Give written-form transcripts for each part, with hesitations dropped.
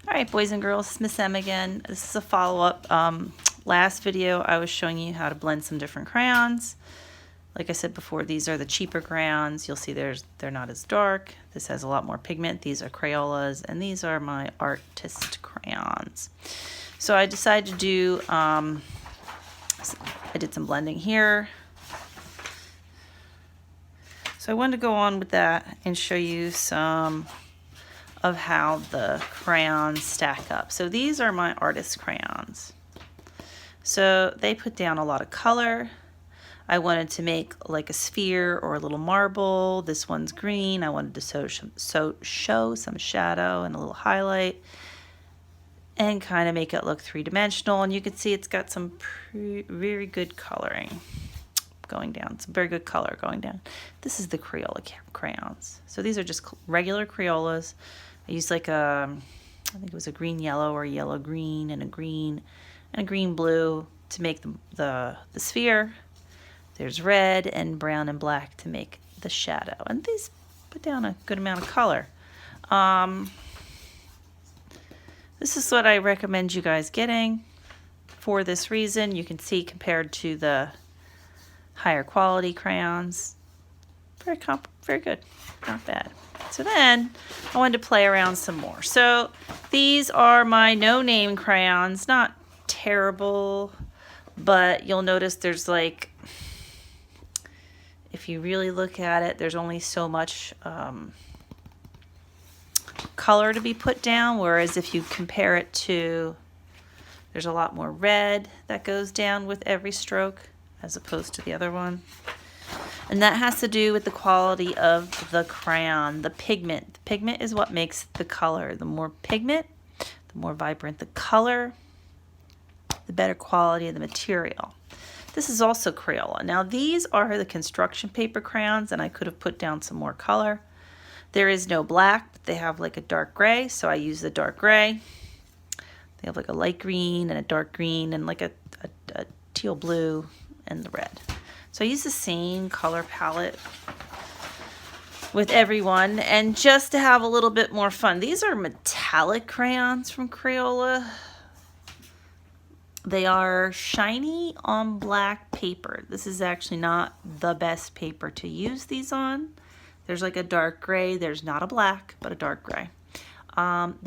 Alright, boys and girls, Miss M again. This is a follow-up. Last video I was showing you how to blend some different crayons. Like I said before, these are the cheaper crayons. You'll see they're not as dark. This has a lot more pigment. These are Crayolas, and these are my artist crayons. So I decided to do, I did some blending here. So I wanted to go on with that and show you some of how the crayons stack up. So these are my artist crayons. So they put down a lot of color. I wanted to make like a sphere or a little marble. This one's green. I wanted to show some shadow and a little highlight and kind of make it look three-dimensional. And you can see it's got some very good coloring going down, some very good color going down. This is the Crayola crayons. So these are just regular Crayolas. I used like I think it was a green yellow or a yellow green and a green blue to make the sphere. There's red and brown and black to make the shadow. And these put down a good amount of color. This is what I recommend you guys getting for this reason. You can see compared to the higher quality crayons, very good, not bad. So then I wanted to play around some more. So these are my no-name crayons, not terrible, but you'll notice there's like, if you really look at it, there's only so much color to be put down, whereas if you compare it to, there's a lot more red that goes down with every stroke as opposed to the other one. And that has to do with the quality of the crayon, the pigment. The pigment is what makes the color. The more pigment, the more vibrant the color, the better quality of the material. This is also Crayola. Now these are the construction paper crayons, and I could have put down some more color. There is no black, but they have like a dark gray, so I use the dark gray. They have like a light green and a dark green and like a teal blue and the red. So I use the same color palette with everyone, and just to have a little bit more fun. These are metallic crayons from Crayola. They are shiny on black paper. This is actually not the best paper to use these on. There's like a dark gray. There's not a black, but a dark gray.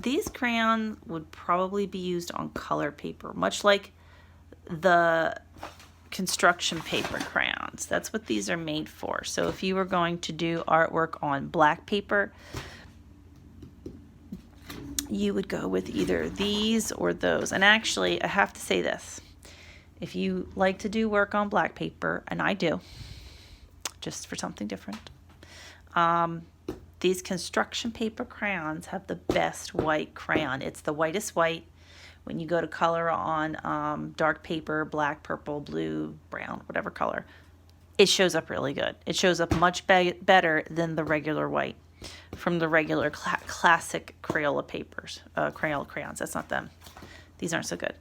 These crayons would probably be used on color paper, much like the construction paper crayons. That's what these are made for. So if you were going to do artwork on black paper, you would go with either these or those. And actually, I have to say this. If you like to do work on black paper, and I do, just for something different, these construction paper crayons have the best white crayon. It's the whitest white. When you go to color on dark paper, black, purple, blue, brown, whatever color, it shows up really good. It shows up much better than the regular white from the regular classic Crayola papers, Crayola crayons. That's not them. These aren't so good.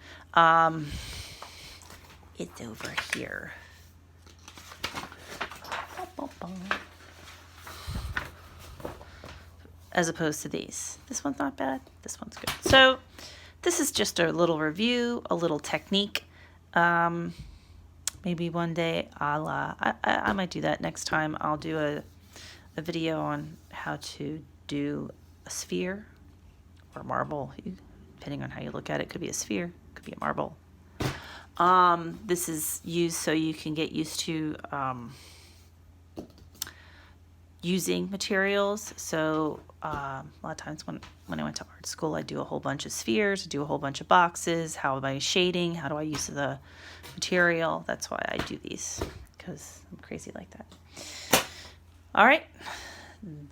It's over here. As opposed to these. This one's not bad. This one's good. So this is just a little review, a little technique. Maybe one day I might do that next time. I'll do a video on how to do a sphere or marble, depending on how you look at it. Could be a sphere, could be a marble. This is used so you can get used to using materials. So a lot of times when I went to art school, I do a whole bunch of spheres, do a whole bunch of boxes. How am I shading? How do I use the material? That's why I do these, because I'm crazy like that. All right,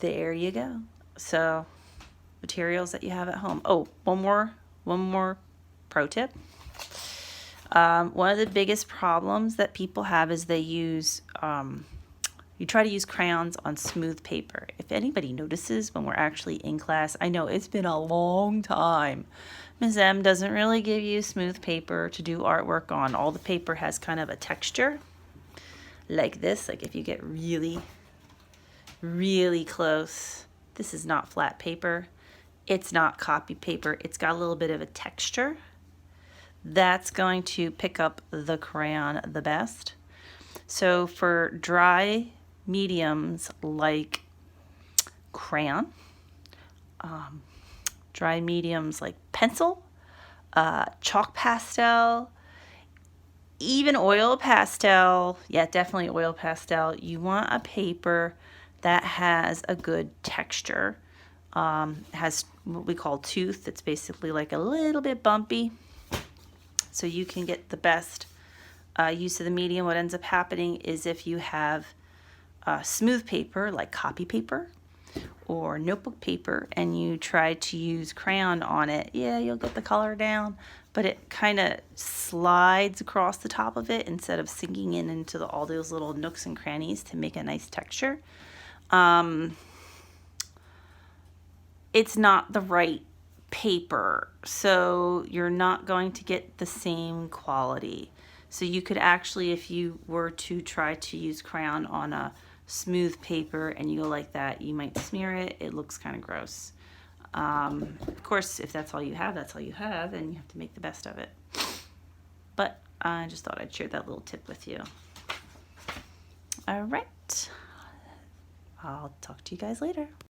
there you go. So materials that you have at home. Oh, one more pro tip. One of the biggest problems that people have is they use you try to use crayons on smooth paper. If anybody notices when we're actually in class, I know it's been a long time. Ms. M doesn't really give you smooth paper to do artwork on. All the paper has kind of a texture like this. Like if you get really close, this is not flat paper. it's not copy paper. It's got a little bit of a texture. That's going to pick up the crayon the best. So for dry mediums like crayon, dry mediums like pencil, chalk pastel, even oil pastel, yeah, definitely oil pastel, you want a paper that has a good texture. Has what we call tooth. It's basically like a little bit bumpy. So you can get the best use of the medium. What ends up happening is if you have smooth paper like copy paper or notebook paper and you try to use crayon on it, yeah, you'll get the color down, but it kind of slides across the top of it instead of sinking in into all those little nooks and crannies to make a nice texture. It's not the right paper, so you're not going to get the same quality. So you could actually, if you were to try to use crayon on a smooth paper and you go like that, you might smear it. It looks kind of gross. Of course, if that's all you have, that's all you have, and you have to make the best of it. But I just thought I'd share that little tip with you. All right. I'll talk to you guys later.